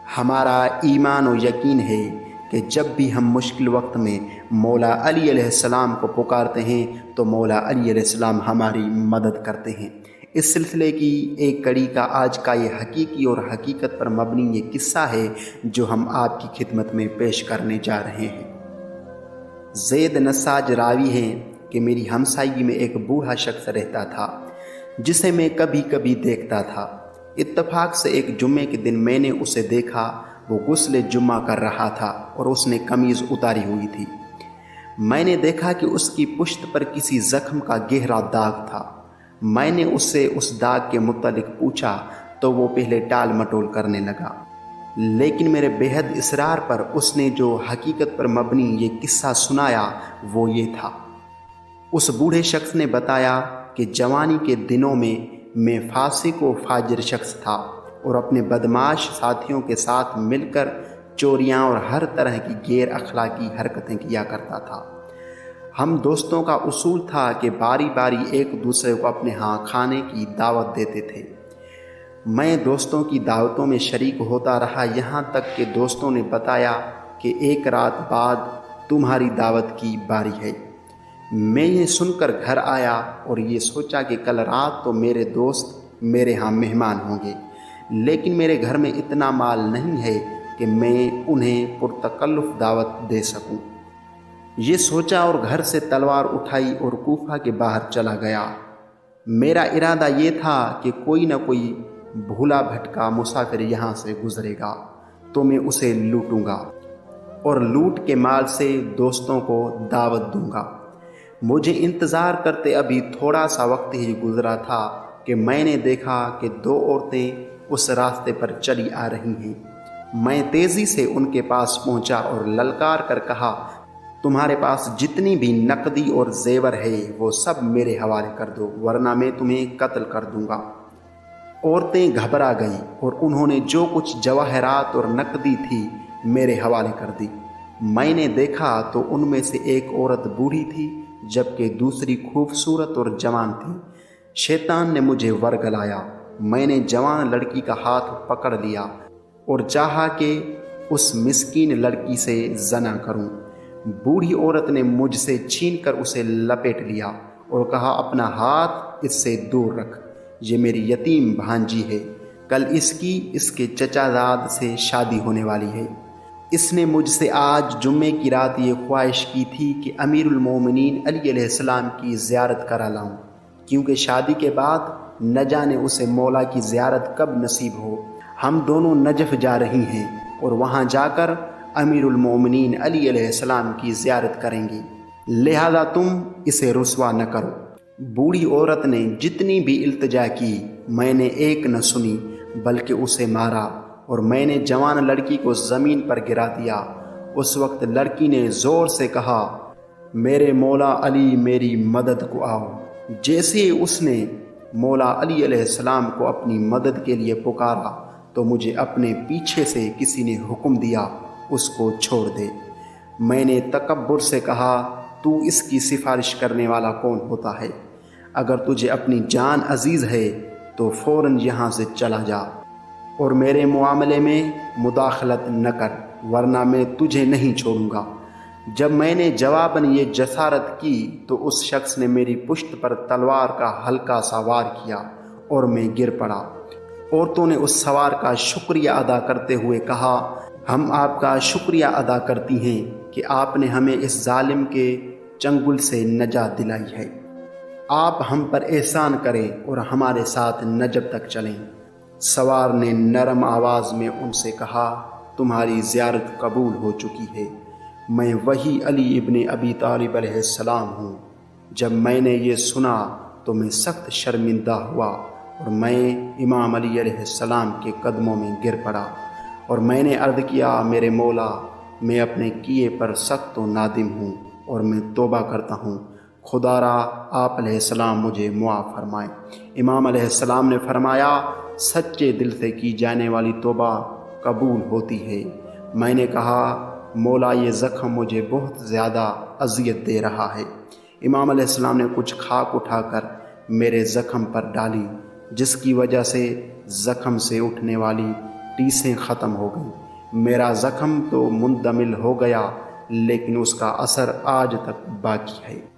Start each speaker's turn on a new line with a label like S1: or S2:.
S1: ہمارا ایمان و یقین ہے کہ جب بھی ہم مشکل وقت میں مولا علی علیہ السلام کو پکارتے ہیں تو مولا علی علیہ السلام ہماری مدد کرتے ہیں۔ اس سلسلے کی ایک کڑی کا آج کا یہ حقیقی اور حقیقت پر مبنی یہ قصہ ہے جو ہم آپ کی خدمت میں پیش کرنے جا رہے ہیں۔ زید نساج راوی ہیں کہ میری ہمسائیگی میں ایک بوڑھا شخص رہتا تھا جسے میں کبھی کبھی دیکھتا تھا۔ اتفاق سے ایک جمعے کے دن میں نے اسے دیکھا، وہ غسل جمعہ کر رہا تھا اور اس نے قمیض اتاری ہوئی تھی۔ میں نے دیکھا کہ اس کی پشت پر کسی زخم کا گہرا داغ تھا۔ میں نے اس سے اس داغ کے متعلق پوچھا تو وہ پہلے ٹال مٹول کرنے لگا، لیکن میرے بے حد اصرار پر اس نے جو حقیقت پر مبنی یہ قصہ سنایا وہ یہ تھا۔ اس بوڑھے شخص نے بتایا کہ جوانی کے دنوں میں فاسق و فاجر شخص تھا اور اپنے بدمعاش ساتھیوں کے ساتھ مل کر چوریاں اور ہر طرح کی غیر اخلاقی حرکتیں کیا کرتا تھا۔ ہم دوستوں کا اصول تھا کہ باری باری ایک دوسرے کو اپنے ہاں کھانے کی دعوت دیتے تھے۔ میں دوستوں کی دعوتوں میں شریک ہوتا رہا، یہاں تک کہ دوستوں نے بتایا کہ ایک رات بعد تمہاری دعوت کی باری ہے۔ میں یہ سن کر گھر آیا اور یہ سوچا کہ کل رات تو میرے دوست میرے ہاں مہمان ہوں گے، لیکن میرے گھر میں اتنا مال نہیں ہے کہ میں انہیں پرتکلف دعوت دے سکوں۔ یہ سوچا اور گھر سے تلوار اٹھائی اور کوفہ کے باہر چلا گیا۔ میرا ارادہ یہ تھا کہ کوئی نہ کوئی بھولا بھٹکا مسافر یہاں سے گزرے گا تو میں اسے لوٹوں گا اور لوٹ کے مال سے دوستوں کو دعوت دوں گا۔ مجھے انتظار کرتے ابھی تھوڑا سا وقت ہی گزرا تھا کہ میں نے دیکھا کہ دو عورتیں اس راستے پر چلی آ رہی ہیں۔ میں تیزی سے ان کے پاس پہنچا اور للکار کر کہا، تمہارے پاس جتنی بھی نقدی اور زیور ہے وہ سب میرے حوالے کر دو ورنہ میں تمہیں قتل کر دوں گا۔ عورتیں گھبرا گئیں اور انہوں نے جو کچھ جواہرات اور نقدی تھی میرے حوالے کر دی۔ میں نے دیکھا تو ان میں سے ایک عورت بوڑھی تھی جبکہ دوسری خوبصورت اور جوان تھی۔ شیطان نے مجھے ورگلایا۔ میں نے جوان لڑکی کا ہاتھ پکڑ لیا اور چاہا کہ اس مسکین لڑکی سے زنا کروں۔ بوڑھی عورت نے مجھ سے چھین کر اسے لپیٹ لیا اور کہا، اپنا ہاتھ اس سے دور رکھ، یہ میری یتیم بھانجی ہے، کل اس کے چچا زاد سے شادی ہونے والی ہے۔ اس نے مجھ سے آج جمعے کی رات یہ خواہش کی تھی کہ امیر المومنین علی علیہ السلام کی زیارت کرا لاؤں، کیونکہ شادی کے بعد نہ جانے اسے مولا کی زیارت کب نصیب ہو۔ ہم دونوں نجف جا رہی ہیں اور وہاں جا کر امیر المومنین علی علیہ السلام کی زیارت کریں گی، لہذا تم اسے رسوا نہ کرو۔ بوڑھی عورت نے جتنی بھی التجا کی میں نے ایک نہ سنی بلکہ اسے مارا اور میں نے جوان لڑکی کو زمین پر گرا دیا۔ اس وقت لڑکی نے زور سے کہا، میرے مولا علی میری مدد کو آؤ۔ جیسے ہی اس نے مولا علی علیہ السلام کو اپنی مدد کے لیے پکارا تو مجھے اپنے پیچھے سے کسی نے حکم دیا، اس کو چھوڑ دے۔ میں نے تکبر سے کہا، تو اس کی سفارش کرنے والا کون ہوتا ہے؟ اگر تجھے اپنی جان عزیز ہے تو فوراً یہاں سے چلا جا اور میرے معاملے میں مداخلت نہ کر ورنہ میں تجھے نہیں چھوڑوں گا۔ جب میں نے جواباً یہ جسارت کی تو اس شخص نے میری پشت پر تلوار کا ہلکا سا وار کیا اور میں گر پڑا۔ عورتوں نے اس سوار کا شکریہ ادا کرتے ہوئے کہا، ہم آپ کا شکریہ ادا کرتی ہیں کہ آپ نے ہمیں اس ظالم کے چنگل سے نجات دلائی ہے۔ آپ ہم پر احسان کریں اور ہمارے ساتھ نجب تک چلیں۔ سوار نے نرم آواز میں ان سے کہا، تمہاری زیارت قبول ہو چکی ہے، میں وہی علی ابن ابی طالب علیہ السلام ہوں۔ جب میں نے یہ سنا تو میں سخت شرمندہ ہوا اور میں امام علی علیہ السلام کے قدموں میں گر پڑا اور میں نے عرض کیا، میرے مولا، میں اپنے کیے پر سخت و نادم ہوں اور میں توبہ کرتا ہوں، خدا را آپ علیہ السلام مجھے معاف فرمائے۔ امام علیہ السلام نے فرمایا، سچے دل سے کی جانے والی توبہ قبول ہوتی ہے۔ میں نے کہا، مولا یہ زخم مجھے بہت زیادہ اذیت دے رہا ہے۔ امام علیہ السلام نے کچھ خاک اٹھا کر میرے زخم پر ڈالی، جس کی وجہ سے زخم سے اٹھنے والی ٹیسیں ختم ہو گئیں۔ میرا زخم تو مندمل ہو گیا لیکن اس کا اثر آج تک باقی ہے۔